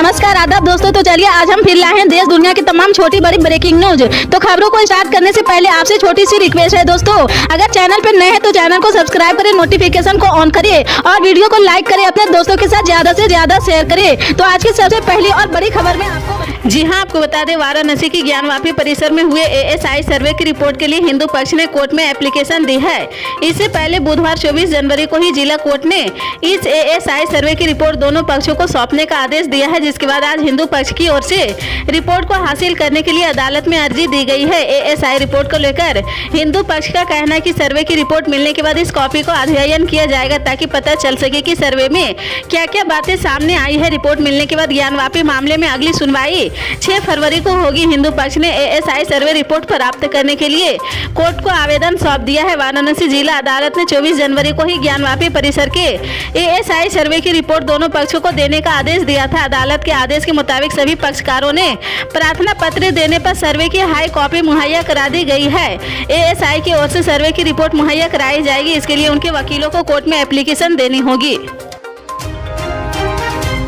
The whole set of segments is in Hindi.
नमस्कार आदाब दोस्तों। तो चलिए आज हम फिर लाए हैं देश दुनिया की तमाम छोटी बड़ी ब्रेकिंग न्यूज। तो खबरों को स्टार्ट करने से पहले आपसे छोटी सी रिक्वेस्ट है दोस्तों, अगर चैनल पर नए हैं तो चैनल को सब्सक्राइब करें, नोटिफिकेशन को ऑन करिए और वीडियो को लाइक करें, अपने दोस्तों के साथ ज्यादा से ज्यादा शेयर करें। तो आज की सबसे पहली और बड़ी खबर में आपको बता दें, वाराणसी की ज्ञानवापी परिसर में हुए ASI सर्वे की रिपोर्ट के लिए हिंदू पक्ष ने कोर्ट में एप्लीकेशन दी है। इससे पहले बुधवार 24 जनवरी को ही जिला कोर्ट ने इस ASI सर्वे की रिपोर्ट दोनों पक्षों को सौंपने का आदेश दिया है, जिसके बाद आज हिंदू पक्ष की ओर से रिपोर्ट को हासिल करने के लिए अदालत में अर्जी दी गई है। ASI रिपोर्ट को लेकर हिंदू पक्ष का कहना है कि सर्वे की रिपोर्ट मिलने के बाद इस कॉपी को अध्ययन किया जाएगा ताकि पता चल सके कि सर्वे में क्या क्या बातें सामने आई है। रिपोर्ट मिलने के बाद ज्ञानवापी मामले में अगली सुनवाई 6 फरवरी को होगी। हिंदू पक्ष ने ASI सर्वे रिपोर्ट प्राप्त करने के लिए कोर्ट को आवेदन सौंप दिया है। वाराणसी जिला अदालत ने 24 जनवरी को ही ज्ञानवापी परिसर के ASI सर्वे की रिपोर्ट दोनों पक्षों को देने का आदेश दिया था। अदालत के आदेश के मुताबिक सभी पक्षकारों ने प्रार्थना पत्र देने पर सर्वे की हाई कॉपी मुहैया करा दी गई है। ASI की ओर से सर्वे की रिपोर्ट मुहैया कराई जाएगी, इसके लिए उनके वकीलों को कोर्ट में एप्लीकेशन देनी होगी।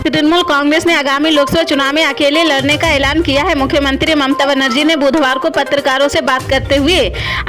तृणमूल कांग्रेस ने आगामी लोकसभा चुनाव में अकेले लड़ने का ऐलान किया है। मुख्यमंत्री ममता बनर्जी ने बुधवार को पत्रकारों से बात करते हुए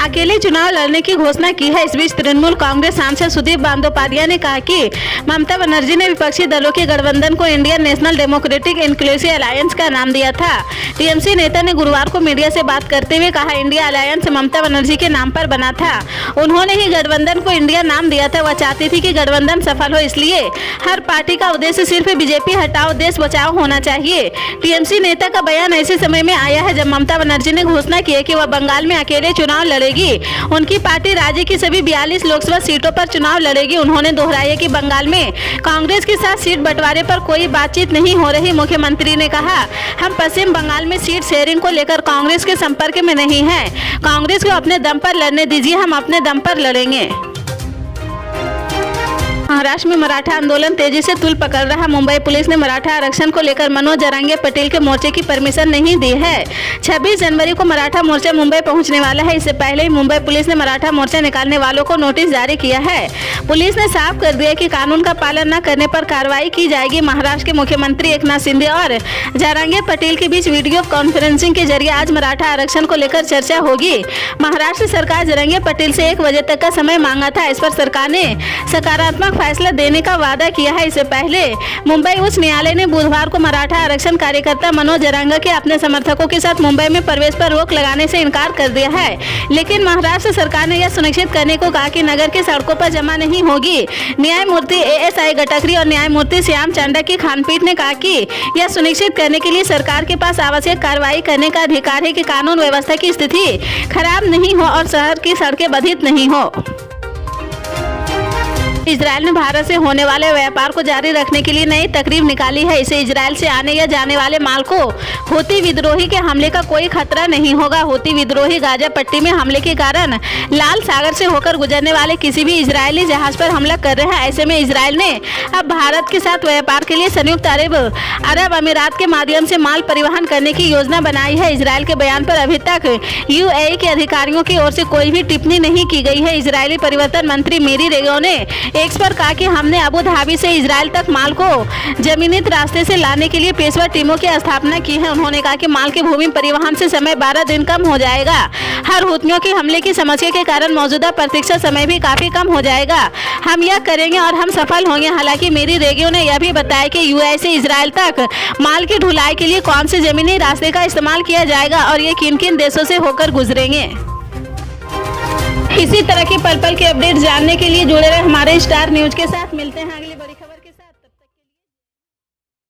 अकेले चुनाव लड़ने की घोषणा की है। इस बीच तृणमूल कांग्रेस सांसद सुदीप बंदोपाध्याय ने कहा कि ममता बनर्जी ने विपक्षी दलों के गठबंधन को Indian national democratic inclusive alliance का नाम दिया था। TMC नेता ने गुरुवार को मीडिया से बात करते हुए कहा, इंडिया अलायंस ममता बनर्जी के नाम पर बना था। उन्होंने ही गठबंधन को इंडिया नाम दिया था। वह चाहती थी कि गठबंधन सफल हो, इसलिए हर पार्टी का उद्देश्य सिर्फ बीजेपी हटाओ देश बचाओ होना चाहिए। TMC नेता का बयान ऐसे समय में आया है जब ममता बनर्जी ने घोषणा की है कि वह बंगाल में अकेले चुनाव लड़ेगी। उनकी पार्टी राज्य की सभी 42 लोकसभा सीटों पर चुनाव लड़ेगी। उन्होंने दोहराया कि बंगाल में कांग्रेस के साथ सीट बंटवारे पर कोई बातचीत नहीं हो रही। मुख्यमंत्री ने कहा, हम पश्चिम बंगाल में सीट शेयरिंग को लेकर कांग्रेस के संपर्क में नहीं है। कांग्रेस को अपने दम पर लड़ने दीजिए, हम अपने दम पर लड़ेंगे। महाराष्ट्र में मराठा आंदोलन तेजी से तूल पकड़ रहा। मुंबई पुलिस ने मराठा आरक्षण को लेकर मनोज जरांगे पटेल के मोर्चे की परमिशन नहीं दी है। 26 जनवरी को मराठा मोर्चा मुंबई पहुंचने वाला है। इससे पहले ही मुंबई पुलिस ने मराठा मोर्चा निकालने वालों को नोटिस जारी किया है। पुलिस ने साफ कर दिया कि कानून का पालन न करने पर कार्रवाई की जाएगी। महाराष्ट्र के मुख्यमंत्री एकनाथ शिंदे और जरांगे पटेल के बीच वीडियो कॉन्फ्रेंसिंग के जरिए आज मराठा आरक्षण को लेकर चर्चा होगी। महाराष्ट्र सरकार जरांगे पटेल से 1 बजे तक का समय मांगा था। इस पर सरकार ने सकारात्मक फैसला देने का वादा किया है। इससे पहले मुंबई उच्च न्यायालय ने बुधवार को मराठा आरक्षण कार्यकर्ता मनोज जरांगे के अपने समर्थकों के साथ मुंबई में प्रवेश पर रोक लगाने से इनकार कर दिया है। लेकिन महाराष्ट्र सरकार ने यह सुनिश्चित करने को कहा कि नगर की सड़कों पर जमा नहीं होगी। न्यायमूर्ति ASI गटकरी और न्यायमूर्ति श्याम चांडा की खंडपीठ ने कहा कि यह सुनिश्चित करने के लिए सरकार के पास आवश्यक कार्रवाई करने का अधिकार है कि कानून व्यवस्था की स्थिति खराब नहीं हो और शहर की सड़कें बाधित नहीं हो। इजरायल ने भारत से होने वाले व्यापार को जारी रखने के लिए नई तरकीब निकाली है। इसे इजरायल से आने या जाने वाले माल को हूती विद्रोही के हमले का कोई खतरा नहीं होगा। हूती विद्रोही गाजा पट्टी में हमले के कारण लाल सागर से होकर गुजरने वाले किसी भी इजरायली जहाज पर हमला कर रहे हैं। ऐसे में इजरायल ने अब भारत के साथ व्यापार के लिए संयुक्त अरब अमीरात के माध्यम से माल परिवहन करने की योजना बनाई है। इजरायल के बयान पर अभी तक UAE के अधिकारियों की ओर से कोई भी टिप्पणी नहीं की गई है। इजरायली परिवहन मंत्री मिरी रेगेव ने एक्स पर कहा कि हमने अबू धाबी से इजरायल तक माल को जमीनी रास्ते से लाने के लिए पेशेवर टीमों की स्थापना की है। उन्होंने कहा कि माल के भूमि परिवहन से समय 12 दिन कम हो जाएगा। हर हूतियों के हमले की समस्या के कारण मौजूदा प्रतीक्षा समय भी काफी कम हो जाएगा। हम यह करेंगे और हम सफल होंगे। हालांकि मेरी रेगियो ने यह भी बताया कि UAE से इजरायल तक माल की ढुलाई के लिए कौन से जमीनी रास्ते का इस्तेमाल किया जाएगा और ये किन किन देशों से होकर गुजरेंगे। इसी तरह की पल पल के अपडेट जानने के लिए जुड़े रहे हमारे स्टार न्यूज के साथ। मिलते हैं अगली बड़ी खबर।